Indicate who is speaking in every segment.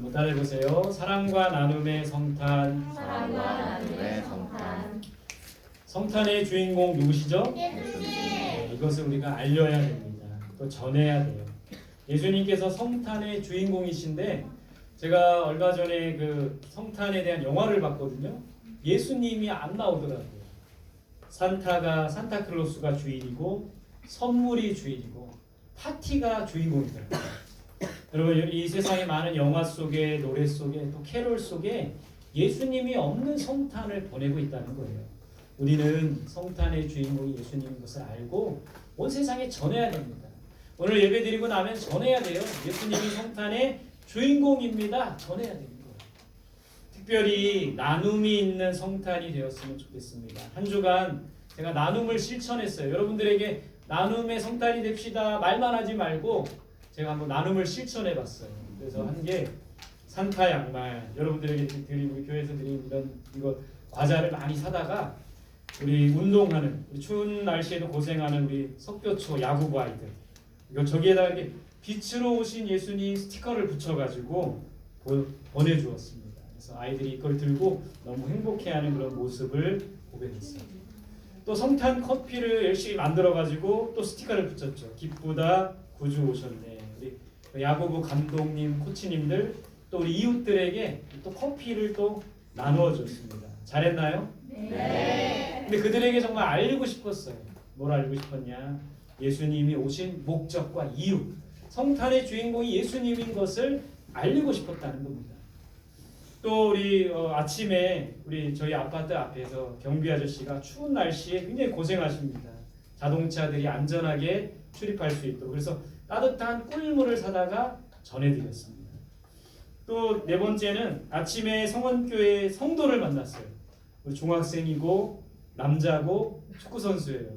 Speaker 1: 한번 따라해보세요. 사랑과 나눔의 성탄.
Speaker 2: 사랑과 나눔의 성탄.
Speaker 1: 성탄의 주인공 누구시죠?
Speaker 2: 예수님.
Speaker 1: 이것을 우리가 알려야 됩니다. 또 전해야 돼요. 예수님께서 성탄의 주인공이신데 제가 얼마 전에 그 성탄에 대한 영화를 봤거든요. 예수님이 안 나오더라고요. 산타클로스가 주인이고 선물이 주인이고 파티가 주인공이더라고요. 여러분, 이 세상의 많은 영화 속에, 노래 속에, 또 캐롤 속에 예수님이 없는 성탄을 보내고 있다는 거예요. 우리는 성탄의 주인공이 예수님인 것을 알고 온 세상에 전해야 됩니다. 오늘 예배 드리고 나면 전해야 돼요. 예수님이 성탄의 주인공입니다. 전해야 됩니다. 특별히 나눔이 있는 성탄이 되었으면 좋겠습니다. 한 주간 제가 나눔을 실천했어요. 여러분들에게 나눔의 성탄이 됩시다 말만 하지 말고 제가 한번 나눔을 실천해 봤어요. 그래서 한 게 산타 양말, 여러분들에게 드리고 교회에서 드리는 이거 과자를 많이 사다가 우리 운동하는, 우리 추운 날씨에도 고생하는 우리 석교초 야구부 아이들, 이거 저기에다가 이렇게 빛으로 오신 예수님 스티커를 붙여가지고 보내주었습니다. 그래서 아이들이 이걸 들고 너무 행복해하는 그런 모습을 보게 됐어요. 또 성탄 커피를 열심히 만들어가지고 또 스티커를 붙였죠. 기쁘다 구주 오셨네. 우리 야구부 감독님, 코치님들, 또 우리 이웃들에게 또 커피를 또 나누어 줬습니다. 잘했나요?
Speaker 2: 네.
Speaker 1: 근데 그들에게 정말 알리고 싶었어요. 뭘 알고 싶었냐? 예수님이 오신 목적과 이유, 성탄의 주인공이 예수님인 것을 알리고 싶었다는 겁니다. 또 우리 아침에 우리 저희 아파트 앞에서 경비 아저씨가 추운 날씨에 굉장히 고생하십니다. 자동차들이 안전하게 출입할 수 있도록. 그래서 따뜻한 꿀물을 사다가 전해드렸습니다. 또 네 번째는 아침에 성원교회 성도를 만났어요. 우리 중학생이고 남자고 축구 선수예요.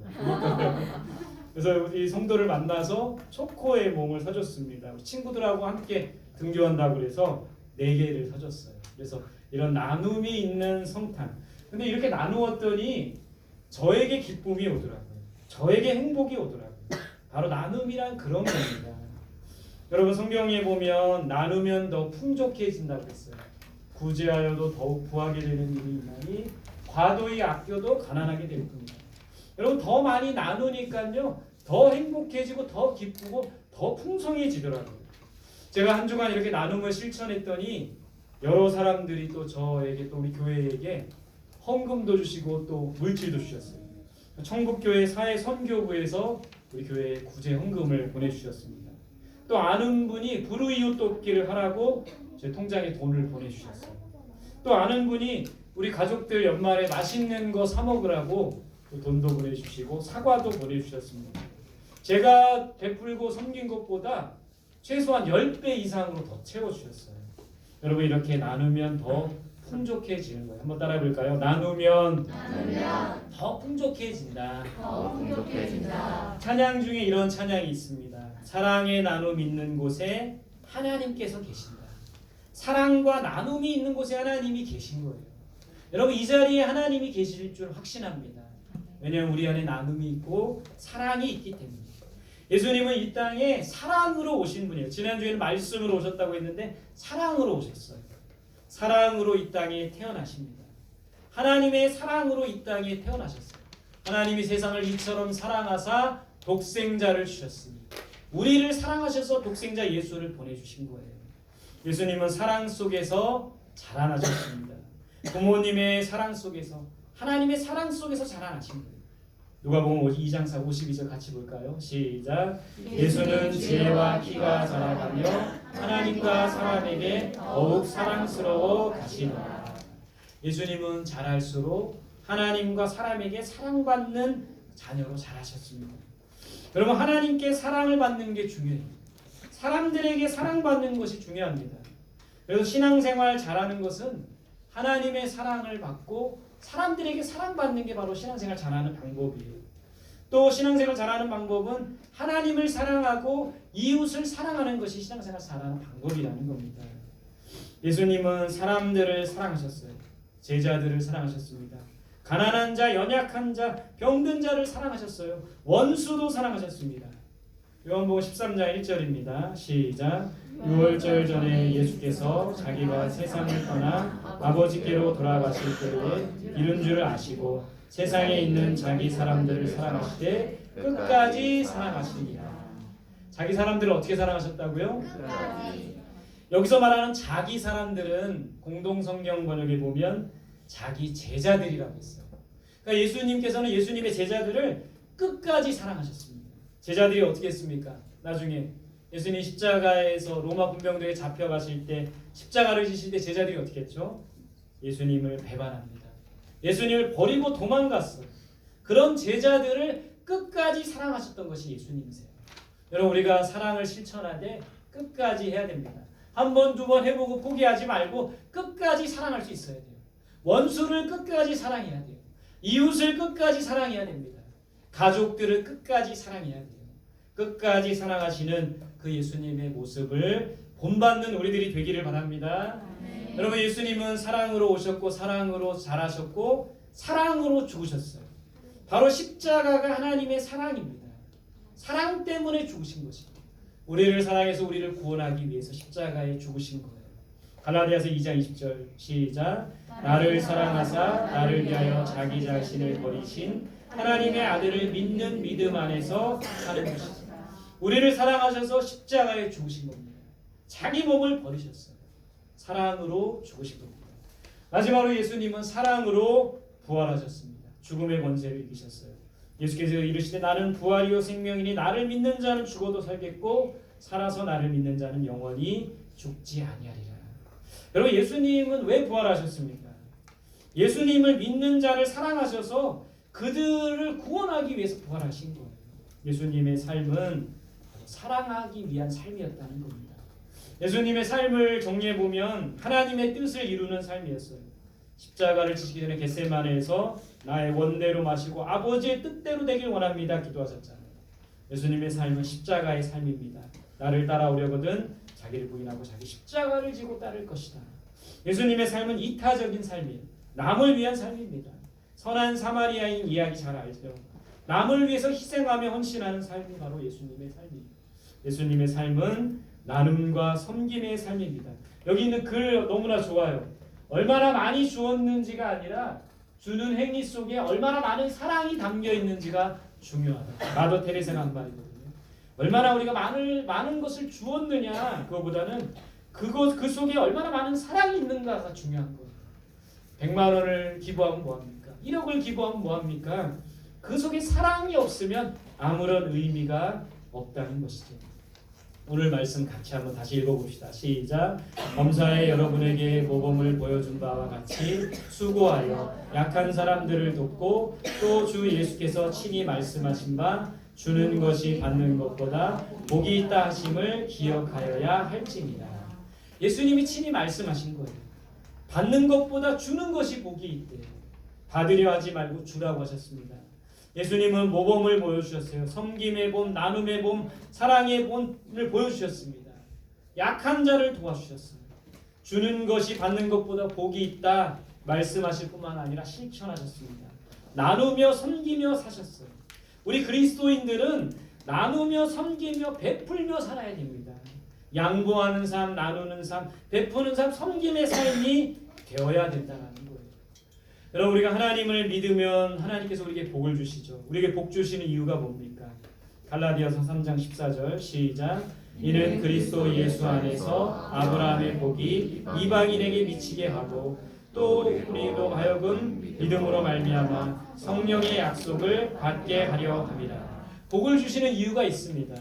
Speaker 1: 그래서 이 성도를 만나서 초코의 몽을 사줬습니다. 친구들하고 함께 등교한다고 그래서 4개를 사줬어요. 그래서 이런 나눔이 있는 성탄. 근데 이렇게 나누었더니 저에게 기쁨이 오더라고요. 저에게 행복이 오더라고요. 바로 나눔이란 그런 겁니다. 여러분, 성경에 보면 나누면 더 풍족해진다고 했어요. 구제하여도 더욱 부하게 되는 일이 있나니 과도히 아껴도 가난하게 될 뿐이다. 여러분, 더 많이 나누니까요 더 행복해지고 더 기쁘고 더 풍성해지더라고요. 제가 한 주간 이렇게 나눔을 실천했더니 여러 사람들이 또 저에게, 또 우리 교회에게 헌금도 주시고 또 물질도 주셨어요. 청북교회 사회선교부에서 우리 교회에 구제 헌금을 보내주셨습니다. 또 아는 분이 불우이웃 돕기를 하라고 제 통장에 돈을 보내주셨어요. 또 아는 분이 우리 가족들 연말에 맛있는 거 사 먹으라고 돈도 보내주시고 사과도 보내주셨습니다. 제가 베풀고 섬긴 것보다 최소한 10배 이상으로 더 채워주셨어요. 여러분, 이렇게 나누면 더 풍족해지는 거예요. 한번 따라해 볼까요? 나누면 더 풍족해진다.
Speaker 2: 더 풍족해진다.
Speaker 1: 찬양 중에 이런 찬양이 있습니다. 사랑의 나눔 있는 곳에 하나님께서 계신다. 사랑과 나눔이 있는 곳에 하나님이 계신 거예요. 여러분, 이 자리에 하나님이 계실 줄 확신합니다. 왜냐하면 우리 안에 나눔이 있고 사랑이 있기 때문에. 예수님은 이 땅에 사랑으로 오신 분이에요. 지난주에는 말씀으로 오셨다고 했는데 사랑으로 오셨어요. 사랑으로 이 땅에 태어나십니다. 하나님의 사랑으로 이 땅에 태어나셨어요. 하나님이 세상을 이처럼 사랑하사 독생자를 주셨으니 우리를 사랑하셔서 독생자 예수를 보내주신 거예요. 예수님은 사랑 속에서 자라나셨습니다. 부모님의 사랑 속에서, 하나님의 사랑 속에서 자라나신 거예요. 누가복음 2장 52절 같이 볼까요? 시작. 예수는 지혜와 키가 자라가며 하나님과 사람에게 더욱 사랑스러워 가시더라. 예수님은 자랄수록 하나님과 사람에게 사랑받는 자녀로 자라셨습니다. 여러분, 하나님께 사랑을 받는 게 중요해요. 사람들에게 사랑받는 것이 중요합니다. 그래서 신앙생활 잘하는 것은 하나님의 사랑을 받고 사람들에게 사랑받는 게 바로 신앙생활 잘하는 방법이에요. 또 신앙생활 잘하는 방법은 하나님을 사랑하고 이웃을 사랑하는 것이 신앙생활 잘하는 방법이라는 겁니다. 예수님은 사람들을 사랑하셨어요. 제자들을 사랑하셨습니다. 가난한 자, 연약한 자, 병든 자를 사랑하셨어요. 원수도 사랑하셨습니다. 요한복음 13장 1절입니다. 시작. 유월절 전에 예수께서 자기가 세상을 떠나 아버지께로 돌아가실 때에 이른 줄 아시고 세상에 있는 자기 사람들을 사랑하시되 끝까지 사랑하시니라. 자기 사람들을 어떻게 사랑하셨다고요? 여기서 말하는 자기 사람들은 공동성경 번역에 보면 자기 제자들이라고 했어요. 그러니까 예수님께서는 예수님의 제자들을 끝까지 사랑하셨습니다. 제자들이 어떻게 했습니까? 나중에 예수님 십자가에서 로마 군병들에 잡혀가실 때 십자가를 지실 때 제자들이 어떻게 했죠? 예수님을 배반합니다. 예수님을 버리고 도망갔어요. 그런 제자들을 끝까지 사랑하셨던 것이 예수님이세요. 여러분, 우리가 사랑을 실천하되 끝까지 해야 됩니다. 한 번, 두 번 해보고 포기하지 말고 끝까지 사랑할 수 있어야 돼요. 원수를 끝까지 사랑해야 돼요. 이웃을 끝까지 사랑해야 됩니다. 가족들을 끝까지 사랑해야 돼요. 끝까지 사랑하시는 그 예수님의 모습을 본받는 우리들이 되기를 바랍니다. 여러분, 예수님은 사랑으로 오셨고 사랑으로 자라셨고 사랑으로 죽으셨어요. 바로 십자가가 하나님의 사랑입니다. 사랑 때문에 죽으신 것입니다. 우리를 사랑해서 우리를 구원하기 위해서 십자가에 죽으신 거예요. 갈라디아서 2장 20절 시작. 나를 사랑하사 나를 위하여 자기 자신을 버리신 하나님의 아들을 믿는 믿음 안에서 사는 것입니다. 우리를 사랑하셔서 십자가에 죽으신 겁니다. 자기 몸을 버리셨어요. 사랑으로 죽으신 겁니다. 마지막으로 예수님은 사랑으로 부활하셨습니다. 죽음의 권세를 이기셨어요. 예수께서 이르시되 나는 부활이요 생명이니 나를 믿는 자는 죽어도 살겠고 살아서 나를 믿는 자는 영원히 죽지 아니하리라. 여러분, 예수님은 왜 부활하셨습니까? 예수님을 믿는 자를 사랑하셔서 그들을 구원하기 위해서 부활하신 거예요. 예수님의 삶은 사랑하기 위한 삶이었다는 겁니다. 예수님의 삶을 정리해 보면 하나님의 뜻을 이루는 삶이었어요. 십자가를 지시기 전에 겟세마네에서 나의 원대로 마시고 아버지의 뜻대로 되길 원합니다 기도하셨잖아요. 예수님의 삶은 십자가의 삶입니다. 나를 따라오려거든 자기를 부인하고 자기 십자가를 지고 따를 것이다. 예수님의 삶은 이타적인 삶이에요. 남을 위한 삶입니다. 선한 사마리아인 이야기 잘 알죠. 남을 위해서 희생하며 헌신하는 삶이 바로 예수님의 삶이에요. 예수님의 삶은 나눔과 섬김의 삶입니다. 여기 있는 글 너무나 좋아요. 얼마나 많이 주었는지가 아니라 주는 행위 속에 얼마나 많은 사랑이 담겨 있는지가 중요하다. 마더 테레사가 한 말이거든요. 얼마나 우리가 많은 것을 주었느냐, 그거보다는 그 속에 얼마나 많은 사랑이 있는가가 중요한 거예요. 100만 원을 기부하면 뭐합니까? 1억을 기부하면 뭐합니까? 그 속에 사랑이 없으면 아무런 의미가 없다는 것이죠. 오늘 말씀 같이 한번 다시 읽어봅시다. 시작. 범사에 여러분에게 모범을 보여준 바와 같이 수고하여 약한 사람들을 돕고 또 주 예수께서 친히 말씀하신 바 주는 것이 받는 것보다 복이 있다 하심을 기억하여야 할지니라. 예수님이 친히 말씀하신 거예요. 받는 것보다 주는 것이 복이 있대요. 받으려 하지 말고 주라고 하셨습니다. 예수님은 모범을 보여주셨어요. 섬김의 봄, 나눔의 봄, 사랑의 봄을 보여주셨습니다. 약한 자를 도와주셨어요. 주는 것이 받는 것보다 복이 있다 말씀하실 뿐만 아니라 실천하셨습니다. 나누며 섬기며 사셨어요. 우리 그리스도인들은 나누며 섬기며 베풀며 살아야 됩니다. 양보하는 삶, 나누는 삶, 베푸는 삶, 섬김의 삶이 되어야 된다는 거예요. 여러분, 우리가 하나님을 믿으면 하나님께서 우리에게 복을 주시죠. 우리에게 복 주시는 이유가 뭡니까? 갈라디아서 3장 14절 시작. 이는 그리스도 예수 안에서 아브라함의 복이 이방인에게 미치게 하고 또 우리로 하여금 믿음으로 말미암아 성령의 약속을 받게 하려 함이라. 복을 주시는 이유가 있습니다.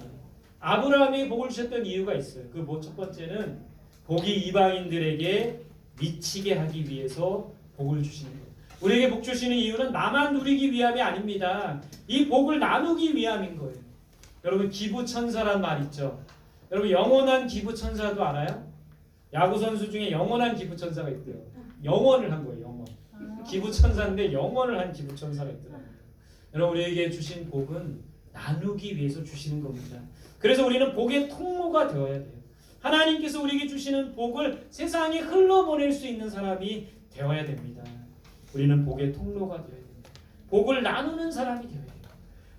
Speaker 1: 아브라함이 복을 주셨던 이유가 있어요. 그 첫 번째는 복이 이방인들에게 미치게 하기 위해서 복을 주시는 거예요. 우리에게 복 주시는 이유는 나만 누리기 위함이 아닙니다. 이 복을 나누기 위함인 거예요. 여러분, 기부천사란 말 있죠. 여러분, 영원한 기부천사도 알아요? 야구선수 중에 영원한 기부천사가 있대요. 영원을 한 거예요. 영원. 기부천사인데 영원을 한 기부천사가 있더라고요. 여러분, 우리에게 주신 복은 나누기 위해서 주시는 겁니다. 그래서 우리는 복의 통로가 되어야 돼요. 하나님께서 우리에게 주시는 복을 세상에 흘러보낼 수 있는 사람이 되어야 됩니다. 우리는 복의 통로가 되어야 됩니다. 복을 나누는 사람이 되어야 돼요.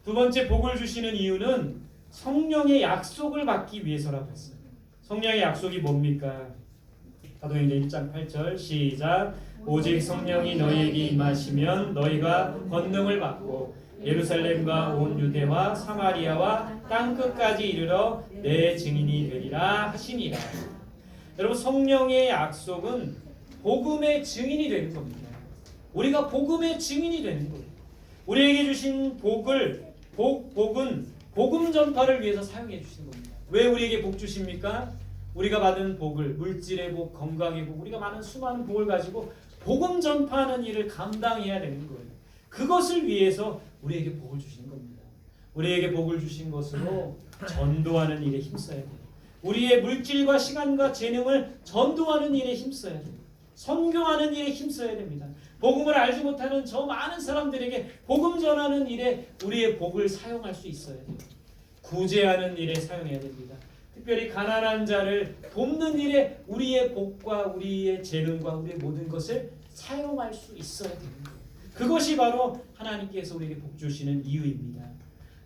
Speaker 1: 두 번째, 복을 주시는 이유는 성령의 약속을 받기 위해서라고 했어요. 성령의 약속이 뭡니까? 사도행전 1장 8절 시작. 오직 성령이 너희에게 임하시면 너희가 권능을 받고 예루살렘과 온 유대와 사마리아와 땅끝까지 이르러 내 증인이 되리라 하시니라. 여러분, 성령의 약속은 복음의 증인이 되는 겁니다. 우리가 복음의 증인이 되는 거예요. 우리에게 주신 복은 복음 전파를 위해서 사용해 주신 겁니다. 왜 우리에게 복 주십니까? 우리가 받은 복을, 물질의 복, 건강의 복, 우리가 많은 수많은 복을 가지고 복음 전파하는 일을 감당해야 되는 거예요. 그것을 위해서 우리에게 복을 주시는 겁니다. 우리에게 복을 주신 것으로 전도하는 일에 힘써야 돼요. 우리의 물질과 시간과 재능을 전도하는 일에 힘써야 돼요. 선교하는 일에 힘써야 됩니다. 복음을 알지 못하는 저 많은 사람들에게 복음 전하는 일에 우리의 복을 사용할 수 있어야 돼요. 구제하는 일에 사용해야 됩니다. 특별히 가난한 자를 돕는 일에 우리의 복과 우리의 재능과 우리의 모든 것을 사용할 수 있어야 되는 거예요. 그것이 바로 하나님께서 우리에게 복 주시는 이유입니다.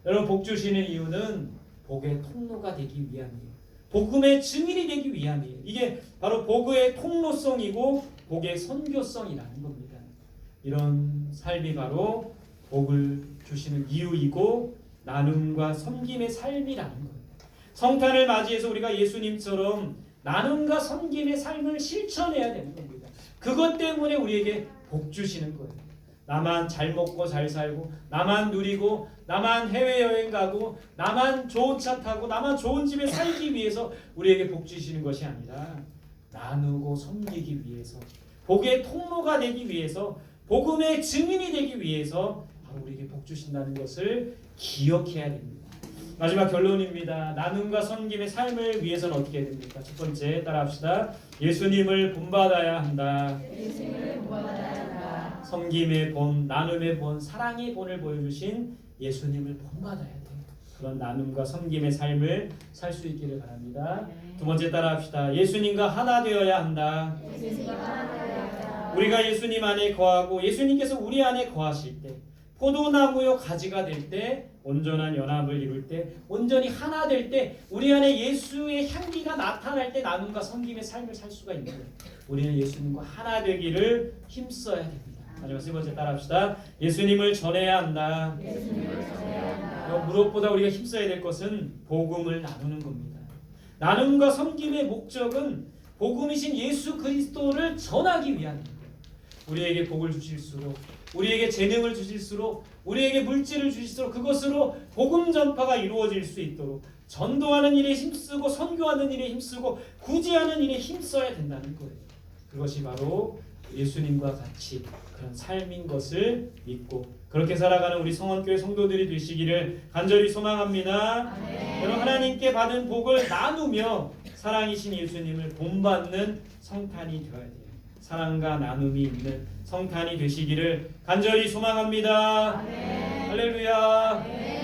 Speaker 1: 여러분, 복 주시는 이유는 복의 통로가 되기 위함이에요. 복음의 증인이 되기 위함이에요. 이게 바로 복의 통로성이고 복의 선교성이라는 겁니다. 이런 삶이 바로 복을 주시는 이유이고 나눔과 섬김의 삶이라는 거예요. 성탄을 맞이해서 우리가 예수님처럼 나눔과 섬김의 삶을 실천해야 되는 겁니다. 그것 때문에 우리에게 복 주시는 거예요. 나만 잘 먹고 잘 살고, 나만 누리고, 나만 해외여행 가고, 나만 좋은 차 타고, 나만 좋은 집에 살기 위해서 우리에게 복 주시는 것이 아니라 나누고 섬기기 위해서, 복의 통로가 되기 위해서, 복음의 증인이 되기 위해서 바로 우리에게 복 주신다는 것을 기억해야 됩니다. 마지막 결론입니다. 나눔과 섬김의 삶을 위해서는 어떻게 해야 됩니까? 첫 번째, 따라합시다. 예수님을 본받아야 한다. 섬김의 본, 나눔의 본, 사랑의 본을 보여주신 예수님을 본받아야 돼요. 그런 나눔과 섬김의 삶을 살 수 있기를 바랍니다. 두 번째, 따라합시다. 예수님과 하나 되어야 한다. 우리가 예수님 안에 거하고 예수님께서 우리 안에 거하실 때, 포도나무요 가지가 될 때, 온전한 연합을 이룰 때, 온전히 하나 될 때, 우리 안에 예수의 향기가 나타날 때 나눔과 섬김의 삶을 살 수가 있는 거예요. 우리는 예수님과 하나 되기를 힘써야 됩니다. 마지막 세 번째, 따라합시다. 예수님을 전해야 한다. 무엇보다 우리가 힘써야 될 것은 복음을 나누는 겁니다. 나눔과 섬김의 목적은 복음이신 예수 그리스도를 전하기 위함입니다. 우리에게 복을 주실수록, 우리에게 재능을 주실수록, 우리에게 물질을 주실수록 그것으로 복음 전파가 이루어질 수 있도록 전도하는 일에 힘쓰고, 선교하는 일에 힘쓰고, 구제하는 일에 힘써야 된다는 거예요. 그것이 바로 예수님과 같이 그런 삶인 것을 믿고 그렇게 살아가는 우리 성원교회 성도들이 되시기를 간절히 소망합니다. 여러분, 하나님께 받은 복을 나누며 사랑이신 예수님을 본받는 성탄이 되어야 돼요. 사랑과 나눔이 있는 성탄이 되시기를 간절히 소망합니다. 할렐루야.